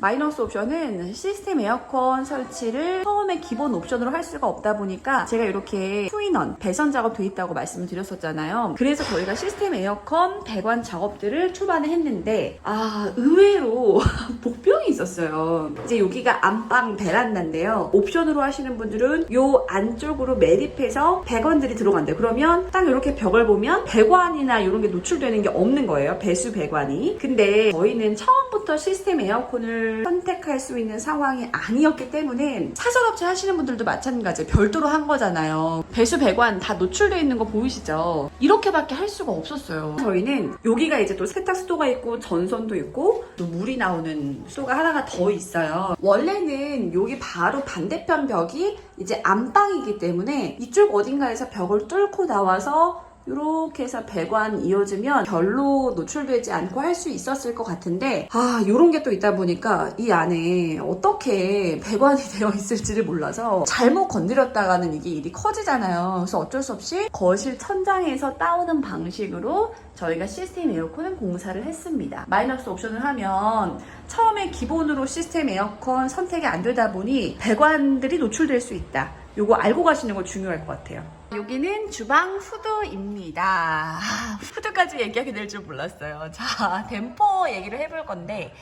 마이너스 옵션은 시스템 에어컨 설치를 처음에 기본 옵션으로 할 수가 없다 보니까 제가 이렇게 투인원 배선 작업 돼 있다고 말씀을 드렸었잖아요. 그래서 저희가 시스템 에어컨 배관 작업들을 초반에 했는데 의외로 복병이 있었어요. 이제 여기가 안방 베란다인데요. 옵션으로 하시는 분들은 요 안쪽으로 매립해서 배관들이 들어간대요. 그러면 딱 이렇게 벽을 보면 배관이나 이런 게 노출되는 게 없는 거예요. 배수 배관이. 근데 저희는 처음부터 시스템 에어컨을 선택할 수 있는 상황이 아니었기 때문에 사전업체 하시는 분들도 마찬가지예요. 별도로 한 거잖아요. 배수 배관 다 노출되어 있는 거 보이시죠? 이렇게밖에 할 수가 없었어요. 저희는 여기가 이제 또 세탁수도가 있고 전선도 있고 또 물이 나오는 수도가 하나가 더 있어요. 원래는 여기 바로 반대편 벽이 이제 안방이기 때문에 이쪽 어딘가에서 벽을 뚫고 나와서 이렇게 해서 배관 이어지면 별로 노출되지 않고 할 수 있었을 것 같은데 요런 게 또 있다 보니까 이 안에 어떻게 배관이 되어 있을지를 몰라서 잘못 건드렸다가는 이게 일이 커지잖아요. 그래서 어쩔 수 없이 거실 천장에서 따오는 방식으로 저희가 시스템 에어컨은 공사를 했습니다. 마이너스 옵션을 하면 처음에 기본으로 시스템 에어컨 선택이 안 되다 보니 배관들이 노출될 수 있다. 요거 알고 가시는 거 중요할 것 같아요. 여기는 주방 후드입니다. 후드까지 얘기하게 될 줄 몰랐어요. 자, 댐퍼 얘기를 해볼 건데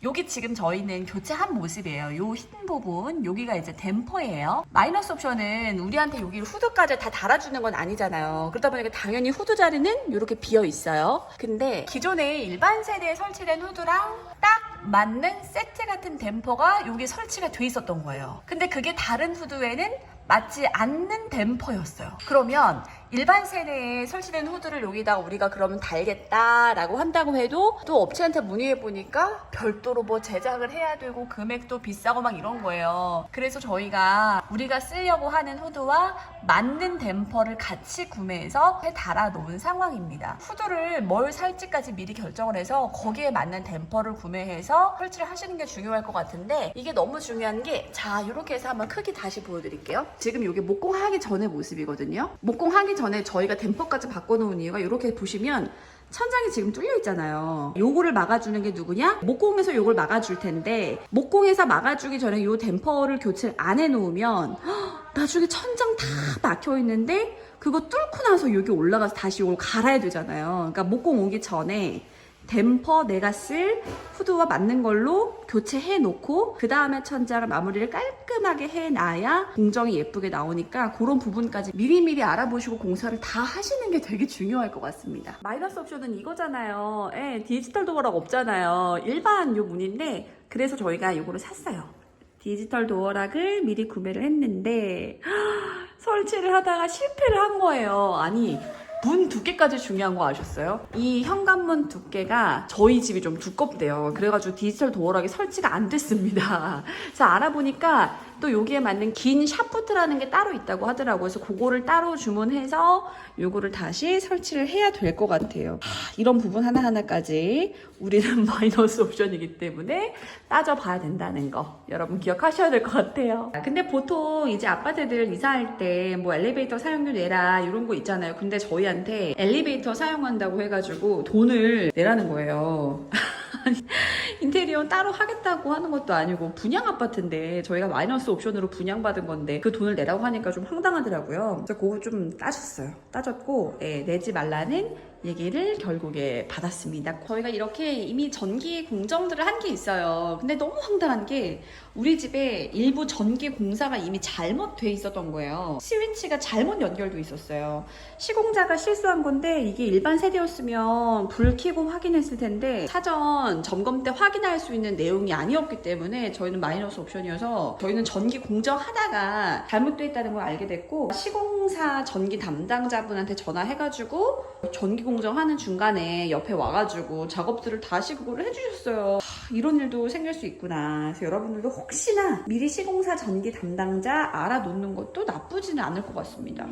여기 지금 저희는 교체한 모습이에요. 요 흰 부분, 여기가 이제 댐퍼예요. 마이너스 옵션은 우리한테 여기 후드까지 다 달아주는 건 아니잖아요. 그러다 보니까 당연히 후드 자리는 이렇게 비어 있어요. 근데 기존에 일반 세대에 설치된 후드랑 딱 맞는 세트 같은 댐퍼가 여기 설치가 돼 있었던 거예요. 근데 그게 다른 후드에는 맞지 않는 댐퍼였어요. 그러면 일반 세대에 설치된 후드를 여기다가 우리가 그러면 달겠다라고 한다고 해도 또 업체한테 문의해보니까 별도로 뭐 제작을 해야 되고 금액도 비싸고 막 이런 거예요. 그래서 저희가 우리가 쓰려고 하는 후드와 맞는 댐퍼를 같이 구매해서 달아 놓은 상황입니다. 후드를 뭘 살지까지 미리 결정을 해서 거기에 맞는 댐퍼를 구매해서 설치를 하시는 게 중요할 것 같은데 이게 너무 중요한 게 자, 이렇게 해서 한번 크게 다시 보여드릴게요. 지금 이게 목공하기 전의 모습이거든요. 목공하기 전에 저희가 댐퍼까지 바꿔놓은 이유가 이렇게 보시면 천장이 지금 뚫려 있잖아요. 요거를 막아주는 게 누구냐? 목공에서 요걸 막아줄 텐데 목공에서 막아주기 전에 요 댐퍼를 교체를 안 해놓으면 나중에 천장 다 막혀 있는데 그거 뚫고 나서 여기 올라가서 다시 요걸 갈아야 되잖아요. 그러니까 목공 오기 전에 댐퍼 내가 쓸 후드와 맞는 걸로 교체해 놓고 그 다음에 천장을 마무리를 깔끔하게 해놔야 공정이 예쁘게 나오니까 그런 부분까지 미리미리 알아보시고 공사를 다 하시는 게 되게 중요할 것 같습니다. 마이너스 옵션은 이거잖아요. 디지털 도어락 없잖아요. 일반 요 문인데 그래서 저희가 요거를 샀어요. 디지털 도어락을 미리 구매를 했는데 설치를 하다가 실패를 한 거예요. 아니 문 두께까지 중요한 거 아셨어요? 이 현관문 두께가 저희 집이 좀 두껍대요. 그래가지고 디지털 도어락이 설치가 안 됐습니다. 그래서 알아보니까 또 여기에 맞는 긴 샤프트라는 게 따로 있다고 하더라고요. 그래서 그거를 따로 주문해서 요거를 다시 설치를 해야 될 것 같아요. 이런 부분 하나하나까지 우리는 마이너스 옵션이기 때문에 따져봐야 된다는 거 여러분 기억하셔야 될 것 같아요. 근데 보통 이제 아파트들 이사할 때 뭐 엘리베이터 사용료 내라 이런 거 있잖아요. 근데 저희한테 엘리베이터 사용한다고 해가지고 돈을 내라는 거예요. 인테리어 따로 하겠다고 하는 것도 아니고 분양 아파트인데 저희가 마이너스 옵션으로 분양받은 건데 그 돈을 내라고 하니까 좀 황당하더라고요. 그래서 그거 좀 따졌어요. 따졌고 내지 말라는 얘기를 결국에 받았습니다. 저희가 이렇게 이미 전기 공정들을 한 게 있어요. 근데 너무 황당한 게 우리 집에 일부 전기 공사가 이미 잘못돼 있었던 거예요. 스위치가 잘못 연결돼 있었어요. 시공자가 실수한 건데 이게 일반 세대였으면 불 켜고 확인했을 텐데 사전 점검 때 확인할 수 있는 내용이 아니었기 때문에 저희는 마이너스 옵션이어서 저희는 전기 공정하다가 잘못돼 있다는 걸 알게 됐고 시공사 전기 담당자분한테 전화해가지고 전기 공정하는 중간에 옆에 와가지고 작업들을 다시 그거를 해주셨어요. 이런 일도 생길 수 있구나. 그래서 여러분들도 혹시나 미리 시공사 전기 담당자 알아놓는 것도 나쁘지는 않을 것 같습니다.